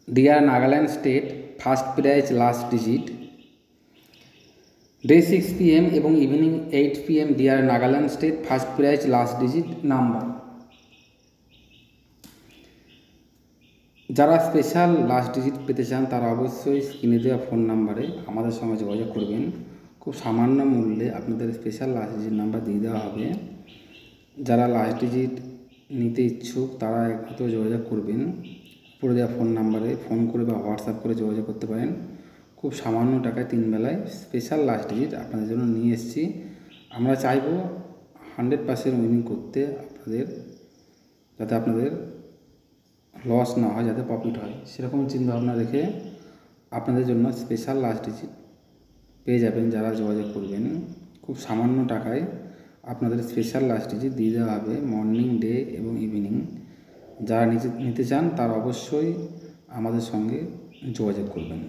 Deer Nagaland state first prize last digit, day 6 PM এবং evening 8 PM dear Nagaland state first prize last digit number. যারা special last digit পেতে চান তারা অবশ্যই স্ক্রিনে দেওয়া ফোন নাম্বারে আমাদের সঙ্গে যোগাযোগ করবেন। খুব সামান্য মূল্যে আপনাদের স্পেশাল লাস্ট ডিজিট নাম্বার দিয়ে দেওয়া হবে। যারা লাস্ট ডিজিট নিতে ইচ্ছুক তারা একটু যোগাযোগ করবেন। উপরে দেওয়া ফোন নাম্বারে ফোন করে বা হোয়াটসঅ্যাপ করে যোগাযোগ করতে পারেন। খুব সামান্য টাকায় 3 বেলায় স্পেশাল লাস্ট ডিজিট আপনাদের জন্য নিয়ে এসেছি। আমরা চাইব 100% উইনিং করতে আপনাদের, যাতে আপনাদের লস না হয়, যাতে প্রফিট হয়, সেরকম চিন্তাভাবনা রেখে আপনাদের জন্য স্পেশাল লাস্ট ডিজিট পেয়ে যাবেন। যারা যোগাযোগ করবেন খুব সামান্য টাকায় আপনাদের স্পেশাল লাস্ট ডিজিট দিয়ে দেওয়া হবে মর্নিং, ডে এবং ইভিনিং। যারা নিতে চান তারা অবশ্যই আমাদের সঙ্গে যোগাযোগ করবেন।